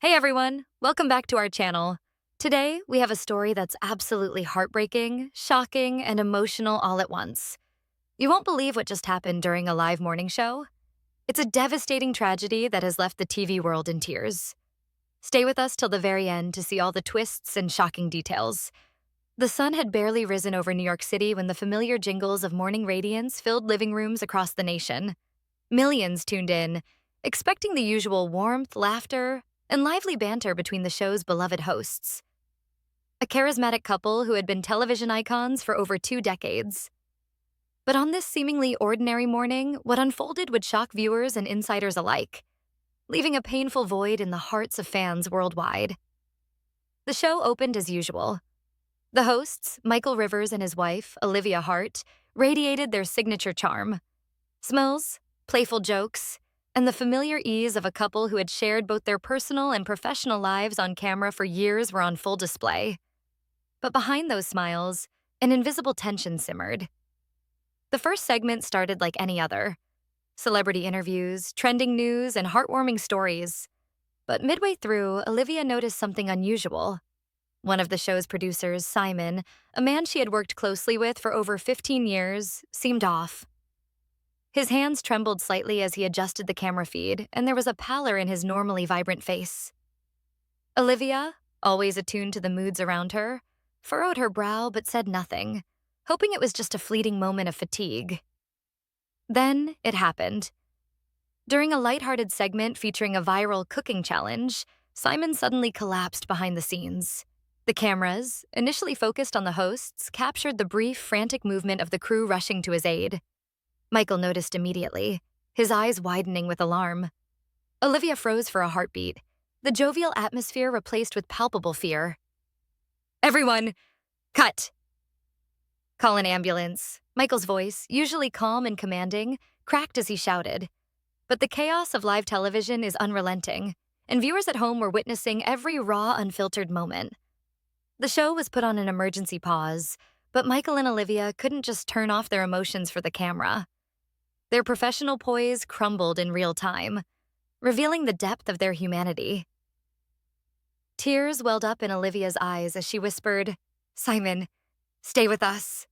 Hey everyone, welcome back to our channel. Today, we have a story that's absolutely heartbreaking, shocking, and emotional all at once. You won't believe what just happened during a live morning show. It's a devastating tragedy that has left the TV world in tears. Stay with us till the very end to see all the twists and shocking details. The sun had barely risen over New York City when the familiar jingles of morning radiance filled living rooms across the nation. Millions tuned in, expecting the usual warmth, laughter, and lively banter between the show's beloved hosts. A charismatic couple who had been television icons for over 2 decades. But on this seemingly ordinary morning, what unfolded would shock viewers and insiders alike, leaving a painful void in the hearts of fans worldwide. The show opened as usual. The hosts, Michael Rivers and his wife, Olivia Hart, radiated their signature charm. Smells, playful jokes, and the familiar ease of a couple who had shared both their personal and professional lives on camera for years were on full display. But behind those smiles, an invisible tension simmered. The first segment started like any other: celebrity interviews, trending news, and heartwarming stories. But midway through, Olivia noticed something unusual. One of the show's producers, Simon, a man she had worked closely with for over 15 years, seemed off. His hands trembled slightly as he adjusted the camera feed, and there was a pallor in his normally vibrant face. Olivia, always attuned to the moods around her, furrowed her brow but said nothing, hoping it was just a fleeting moment of fatigue. Then it happened. During a lighthearted segment featuring a viral cooking challenge, Simon suddenly collapsed behind the scenes. The cameras, initially focused on the hosts, captured the brief, frantic movement of the crew rushing to his aid. Michael noticed immediately, his eyes widening with alarm. Olivia froze for a heartbeat, the jovial atmosphere replaced with palpable fear. "Everyone, cut!" "Call an ambulance." Michael's voice, usually calm and commanding, cracked as he shouted. But the chaos of live television is unrelenting, and viewers at home were witnessing every raw, unfiltered moment. The show was put on an emergency pause, but Michael and Olivia couldn't just turn off their emotions for the camera. Their professional poise crumbled in real time, revealing the depth of their humanity. Tears welled up in Olivia's eyes as she whispered, "Simon, stay with us."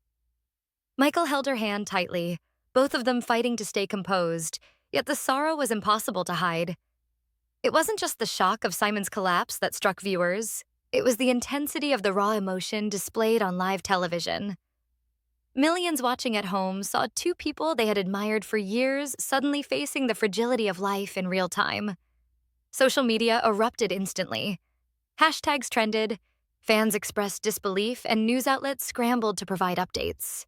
Michael held her hand tightly, both of them fighting to stay composed, yet the sorrow was impossible to hide. It wasn't just the shock of Simon's collapse that struck viewers, it was the intensity of the raw emotion displayed on live television. Millions watching at home saw two people they had admired for years suddenly facing the fragility of life in real time. Social media erupted instantly. Hashtags trended, fans expressed disbelief, and news outlets scrambled to provide updates.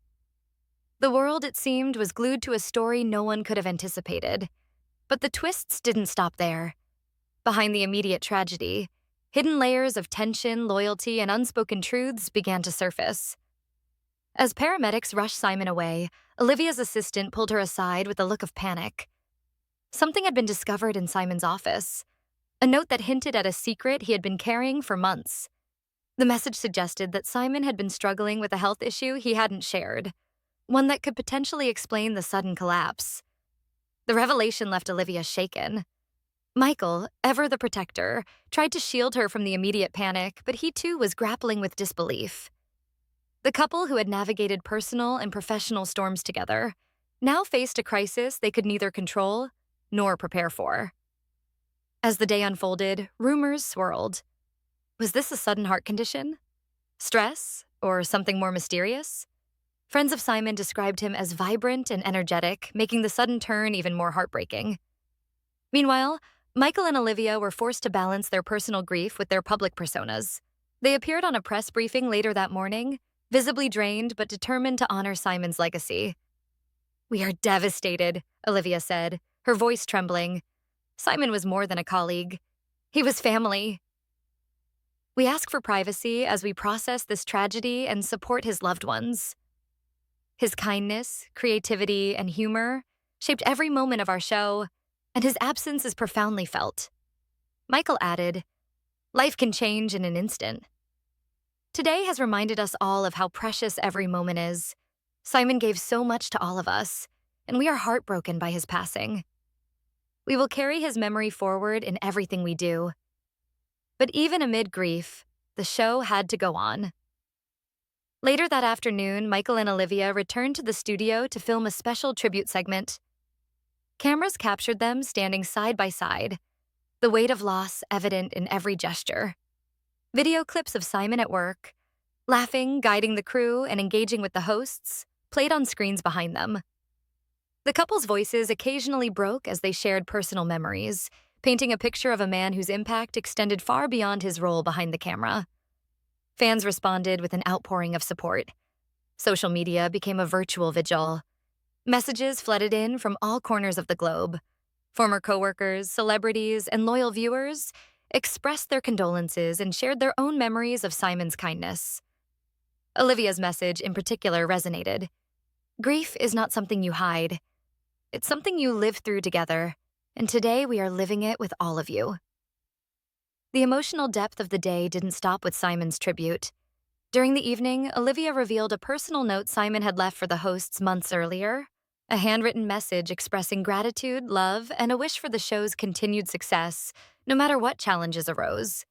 The world, it seemed, was glued to a story no one could have anticipated. But the twists didn't stop there. Behind the immediate tragedy, hidden layers of tension, loyalty, and unspoken truths began to surface. As paramedics rushed Simon away, Olivia's assistant pulled her aside with a look of panic. Something had been discovered in Simon's office, a note that hinted at a secret he had been carrying for months. The message suggested that Simon had been struggling with a health issue he hadn't shared, one that could potentially explain the sudden collapse. The revelation left Olivia shaken. Michael, ever the protector, tried to shield her from the immediate panic, but he too was grappling with disbelief. The couple, who had navigated personal and professional storms together, now faced a crisis they could neither control nor prepare for. As the day unfolded, rumors swirled. Was this a sudden heart condition? Stress? Or something more mysterious? Friends of Simon described him as vibrant and energetic, making the sudden turn even more heartbreaking. Meanwhile, Michael and Olivia were forced to balance their personal grief with their public personas. They appeared on a press briefing later that morning, visibly drained but determined to honor Simon's legacy. "We are devastated," Olivia said, her voice trembling. Simon was more than a colleague. He was family. "We ask for privacy as we process this tragedy and support his loved ones." His kindness, creativity, and humor shaped every moment of our show, and his absence is profoundly felt. Michael added, "Life can change in an instant." Today has reminded us all of how precious every moment is. Simon gave so much to all of us, and we are heartbroken by his passing. We will carry his memory forward in everything we do. But even amid grief, the show had to go on. Later that afternoon, Michael and Olivia returned to the studio to film a special tribute segment. Cameras captured them standing side by side, the weight of loss evident in every gesture. Video clips of Simon at work, laughing, guiding the crew, and engaging with the hosts, played on screens behind them. The couple's voices occasionally broke as they shared personal memories, painting a picture of a man whose impact extended far beyond his role behind the camera. Fans responded with an outpouring of support. Social media became a virtual vigil. Messages flooded in from all corners of the globe. Former coworkers, celebrities, and loyal viewers expressed their condolences and shared their own memories of Simon's kindness. Olivia's message in particular resonated. Grief is not something you hide. It's something you live through together, and today we are living it with all of you. The emotional depth of the day didn't stop with Simon's tribute. During the evening, Olivia revealed a personal note Simon had left for the hosts months earlier, a handwritten message expressing gratitude, love, and a wish for the show's continued success, no matter what challenges arose.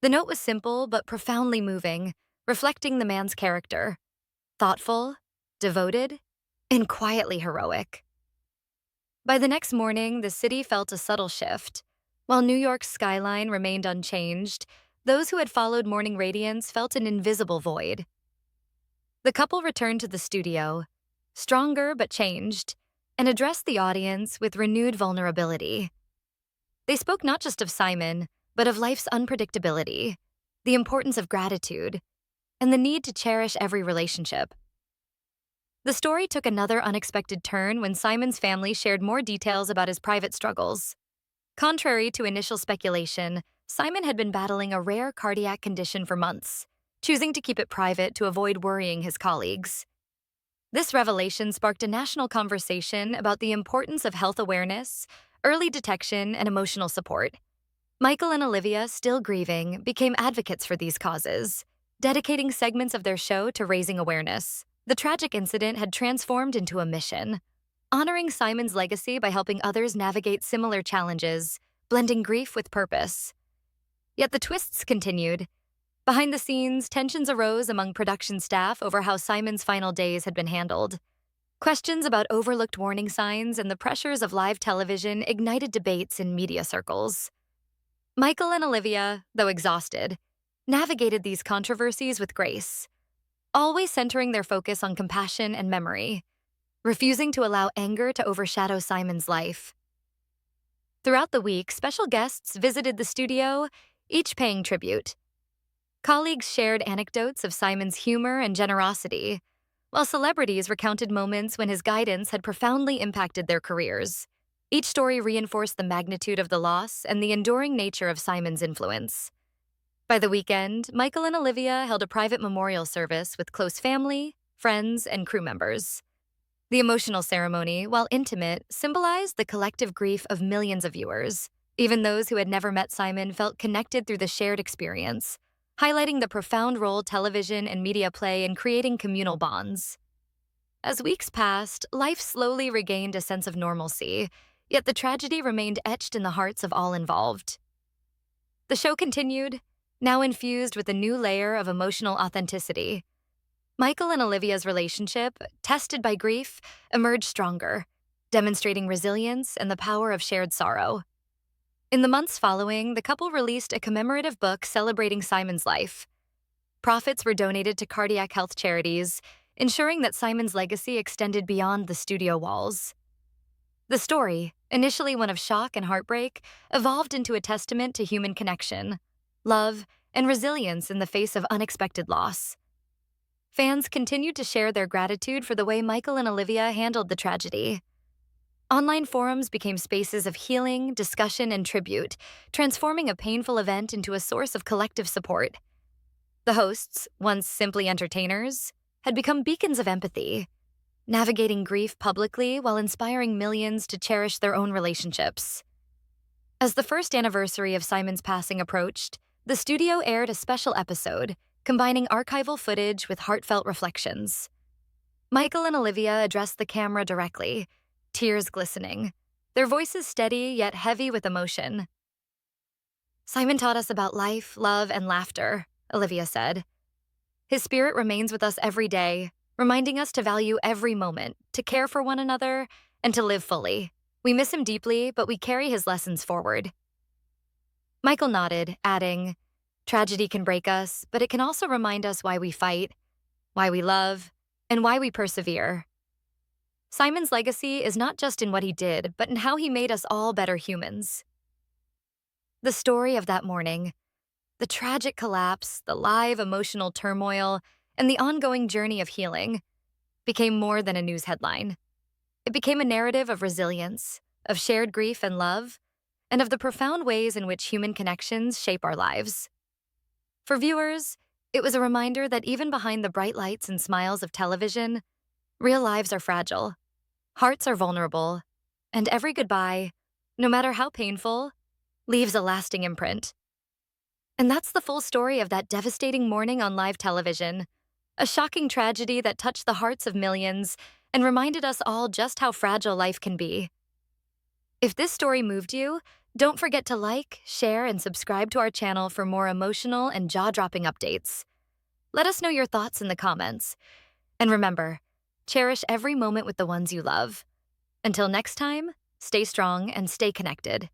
The note was simple but profoundly moving, reflecting the man's character. Thoughtful, devoted, and quietly heroic. By the next morning, the city felt a subtle shift. While New York's skyline remained unchanged, those who had followed Morning Radiance felt an invisible void. The couple returned to the studio, stronger but changed, and addressed the audience with renewed vulnerability. They spoke not just of Simon, but of life's unpredictability, the importance of gratitude, and the need to cherish every relationship. The story took another unexpected turn when Simon's family shared more details about his private struggles. Contrary to initial speculation, Simon had been battling a rare cardiac condition for months, choosing to keep it private to avoid worrying his colleagues. This revelation sparked a national conversation about the importance of health awareness, early detection, and emotional support. Michael and Olivia, still grieving, became advocates for these causes, dedicating segments of their show to raising awareness. The tragic incident had transformed into a mission, honoring Simon's legacy by helping others navigate similar challenges, blending grief with purpose. Yet the twists continued. Behind the scenes, tensions arose among production staff over how Simon's final days had been handled. Questions about overlooked warning signs and the pressures of live television ignited debates in media circles. Michael and Olivia, though exhausted, navigated these controversies with grace, always centering their focus on compassion and memory, refusing to allow anger to overshadow Simon's life. Throughout the week, special guests visited the studio, each paying tribute. Colleagues shared anecdotes of Simon's humor and generosity, while celebrities recounted moments when his guidance had profoundly impacted their careers. Each story reinforced the magnitude of the loss and the enduring nature of Simon's influence. By the weekend, Michael and Olivia held a private memorial service with close family, friends, and crew members. The emotional ceremony, while intimate, symbolized the collective grief of millions of viewers. Even those who had never met Simon felt connected through the shared experience, highlighting the profound role television and media play in creating communal bonds. As weeks passed, life slowly regained a sense of normalcy, yet the tragedy remained etched in the hearts of all involved. The show continued, now infused with a new layer of emotional authenticity. Michael and Olivia's relationship, tested by grief, emerged stronger, demonstrating resilience and the power of shared sorrow. In the months following, the couple released a commemorative book celebrating Simon's life. Profits were donated to cardiac health charities, ensuring that Simon's legacy extended beyond the studio walls. The story, initially one of shock and heartbreak, evolved into a testament to human connection, love, and resilience in the face of unexpected loss. Fans continued to share their gratitude for the way Michael and Olivia handled the tragedy. Online forums became spaces of healing, discussion, and tribute, transforming a painful event into a source of collective support. The hosts, once simply entertainers, had become beacons of empathy, navigating grief publicly while inspiring millions to cherish their own relationships. As the first anniversary of Simon's passing approached, the studio aired a special episode, combining archival footage with heartfelt reflections. Michael and Olivia addressed the camera directly, tears glistening, their voices steady yet heavy with emotion. Simon taught us about life, love, and laughter, Olivia said. His spirit remains with us every day, reminding us to value every moment, to care for one another, and to live fully. We miss him deeply, but we carry his lessons forward. Michael nodded, adding, "Tragedy can break us, but it can also remind us why we fight, why we love, and why we persevere." Simon's legacy is not just in what he did, but in how he made us all better humans. The story of that morning, the tragic collapse, the live emotional turmoil, and the ongoing journey of healing, became more than a news headline. It became a narrative of resilience, of shared grief and love, and of the profound ways in which human connections shape our lives. For viewers, it was a reminder that even behind the bright lights and smiles of television, real lives are fragile, hearts are vulnerable, and every goodbye, no matter how painful, leaves a lasting imprint. And that's the full story of that devastating morning on live television, a shocking tragedy that touched the hearts of millions and reminded us all just how fragile life can be. If this story moved you, don't forget to like, share, and subscribe to our channel for more emotional and jaw-dropping updates. Let us know your thoughts in the comments. And remember, cherish every moment with the ones you love. Until next time, stay strong and stay connected.